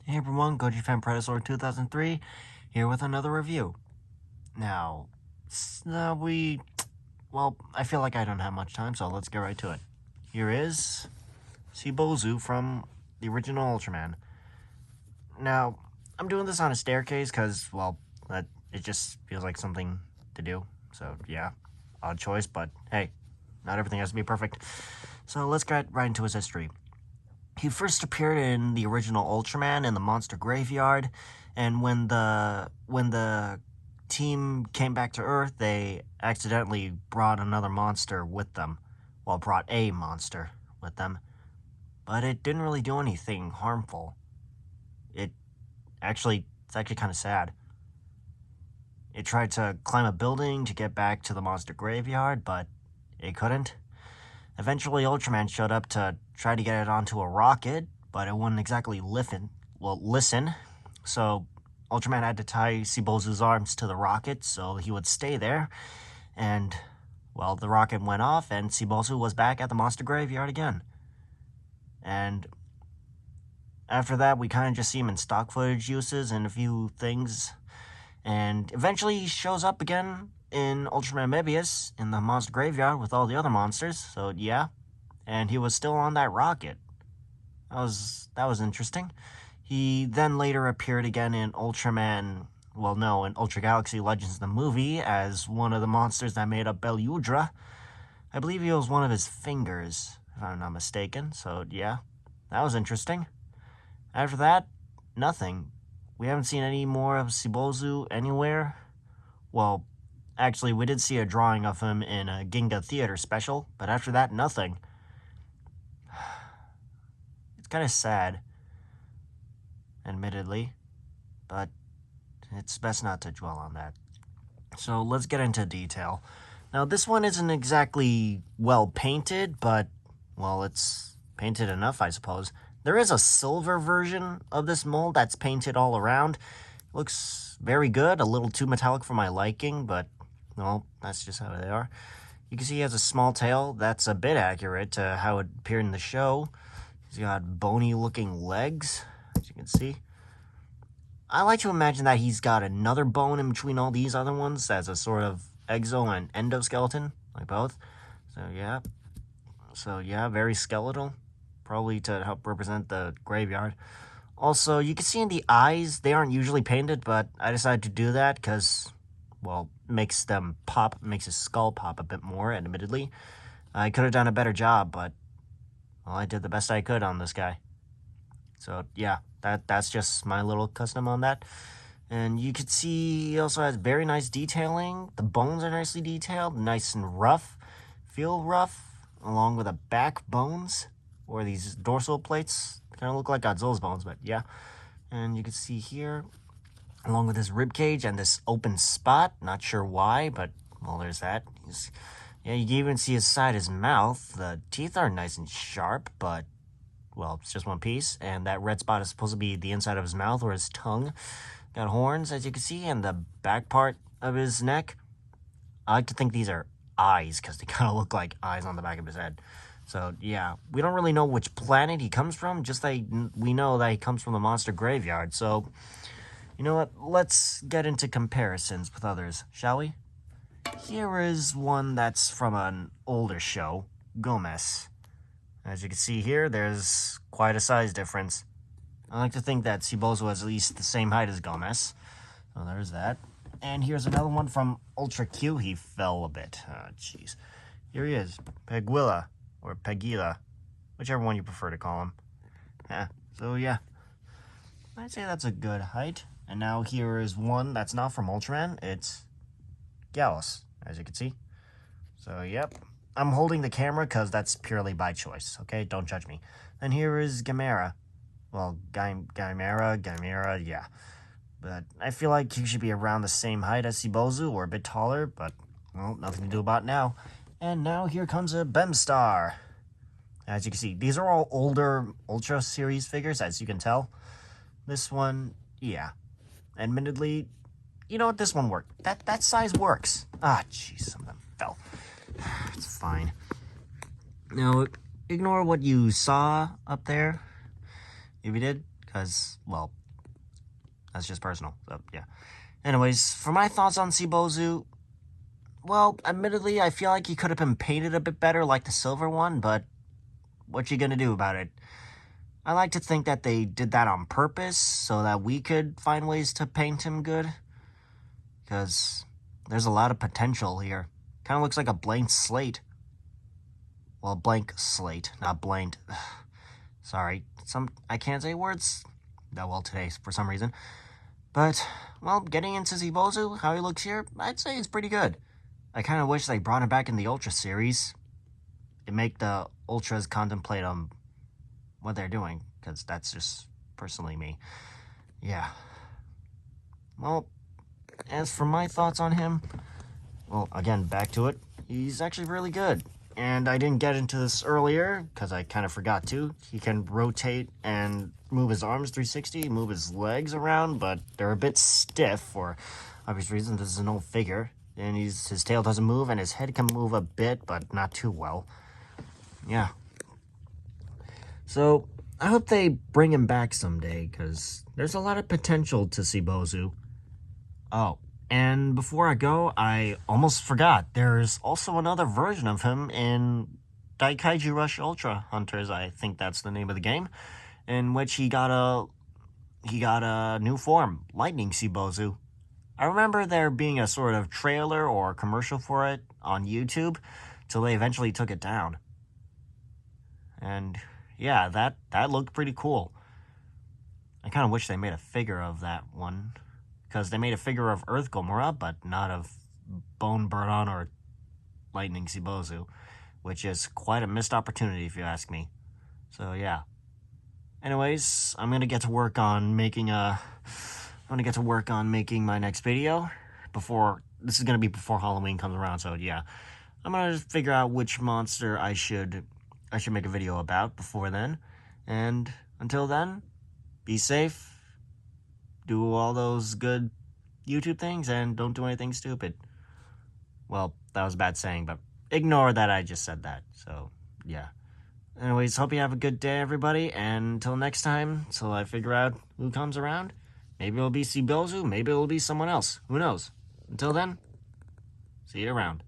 Hey everyone, Goji Fan Predator 2003 here with another review. Now, I feel like I don't have much time, so let's get right to it. Here is Seabozu from the original Ultraman. Now, I'm doing this on a staircase because, it just feels like something to do. So, yeah, odd choice, but hey, not everything has to be perfect. So let's get right into his history. He first appeared in the original Ultraman in the Monster Graveyard, and when the team came back to Earth, they accidentally brought another monster with them. Well, brought a monster with them. But it didn't really do anything harmful. It's actually kind of sad. It tried to climb a building to get back to the Monster Graveyard, but it couldn't. Eventually, Ultraman showed up to try to get it onto a rocket, but it wouldn't exactly listen. So Ultraman had to tie Seabozu's arms to the rocket so he would stay there. And, the rocket went off, and Seabozu was back at the Monster Graveyard again. And after that, we kind of just see him in stock footage uses and a few things. And eventually, he shows up again in Ultraman Mebius in the Monster Graveyard with all the other monsters, so yeah. And he was still on that rocket. That was interesting. He then later appeared again in in Ultra Galaxy Legends the movie as one of the monsters that made up Belyudra. I believe he was one of his fingers, if I'm not mistaken, so yeah. That was interesting. After that, nothing. We haven't seen any more of Seabozu anywhere. Well, actually, we did see a drawing of him in a Ginga Theater special, but after that, nothing. It's kind of sad, admittedly, but it's best not to dwell on that. So let's get into detail. Now, this one isn't exactly well painted, but, it's painted enough, I suppose. There is a silver version of this mold that's painted all around. Looks very good, a little too metallic for my liking, but, that's just how they are. You can see he has a small tail. That's a bit accurate to how it appeared in the show. He's got bony-looking legs, as you can see. I like to imagine that he's got another bone in between all these other ones as a sort of exo and endoskeleton, like both. So yeah, very skeletal. Probably to help represent the graveyard. Also, you can see in the eyes, they aren't usually painted, but I decided to do that because, makes them pop, makes his skull pop a bit more, admittedly. I could have done a better job, but, I did the best I could on this guy. So, yeah, that's just my little custom on that. And you can see he also has very nice detailing. The bones are nicely detailed, nice and rough. Feel rough, along with the backbones, or these dorsal plates. Kind of look like Godzilla's bones, but yeah. And you can see here, along with his rib cage and this open spot. Not sure why, but, there's that. You can even see his side, his mouth. The teeth are nice and sharp, but, it's just one piece. And that red spot is supposed to be the inside of his mouth or his tongue. Got horns, as you can see, and the back part of his neck. I like to think these are eyes, because they kind of look like eyes on the back of his head. So, yeah, we don't really know which planet he comes from, just that we know that he comes from the Monster Graveyard. So, you know what? Let's get into comparisons with others, shall we? Here is one that's from an older show, Gomez. As you can see here, there's quite a size difference. I like to think that Seabozu was at least the same height as Gomez. So there's that. And here's another one from Ultra Q. He fell a bit. Oh, jeez. Here he is, Peguila. Or Pegila, whichever one you prefer to call him. So yeah, I'd say that's a good height. And now here is one that's not from Ultraman. It's Gallus, as you can see. So yep, I'm holding the camera because that's purely by choice, okay? Don't judge me. And here is Gamera. Gamera, yeah. But I feel like he should be around the same height as Seabozu, or a bit taller, but, nothing to do about now. And now here comes a Bemstar. As you can see, these are all older Ultra Series figures, as you can tell. This one, yeah. Admittedly, you know what? This one worked. That size works. Ah, jeez, some of them fell. It's fine. Now, ignore what you saw up there. If you did, because, well, that's just personal, so yeah. Anyways, for my thoughts on Seabozu, well, admittedly, I feel like he could have been painted a bit better like the silver one, but what you gonna do about it? I like to think that they did that on purpose so that we could find ways to paint him good, because there's a lot of potential here. Kind of looks like a blank slate. Well, blank slate, not blank. Sorry, I can't say words that well today for some reason. But, well, getting into Seabozu, how he looks here, I'd say it's pretty good. I kind of wish they brought him back in the Ultra series. To make the Ultras contemplate on what they're doing, because that's just personally me. Yeah. Well, as for my thoughts on him, well, again, back to it, he's actually really good. And I didn't get into this earlier, because I kind of forgot to. He can rotate and move his arms 360, move his legs around, but they're a bit stiff for obvious reasons. This is an old figure. And his tail doesn't move, and his head can move a bit, but not too well. Yeah. So, I hope they bring him back someday, because there's a lot of potential to Seabozu. Oh, and before I go, I almost forgot. There's also another version of him in Daikaiju Rush Ultra Hunters, I think that's the name of the game, in which he got a new form, Lightning Seabozu. I remember there being a sort of trailer or commercial for it on YouTube, till they eventually took it down. And yeah, that looked pretty cool. I kind of wish they made a figure of that one, because they made a figure of Earth Gomorrah, but not of Bone Birdon or Lightning Seabozu, which is quite a missed opportunity if you ask me. So yeah. Anyways, I'm gonna get to work on making my next video this is gonna be before Halloween comes around, so yeah. I'm gonna just figure out which monster I should make a video about before then. And until then, be safe, do all those good YouTube things, and don't do anything stupid. Well, that was a bad saying, but ignore that I just said that. So, yeah. Anyways, hope you have a good day, everybody, and until next time, till I figure out who comes around, maybe it'll be Seabozu, maybe it'll be someone else. Who knows? Until then, see you around.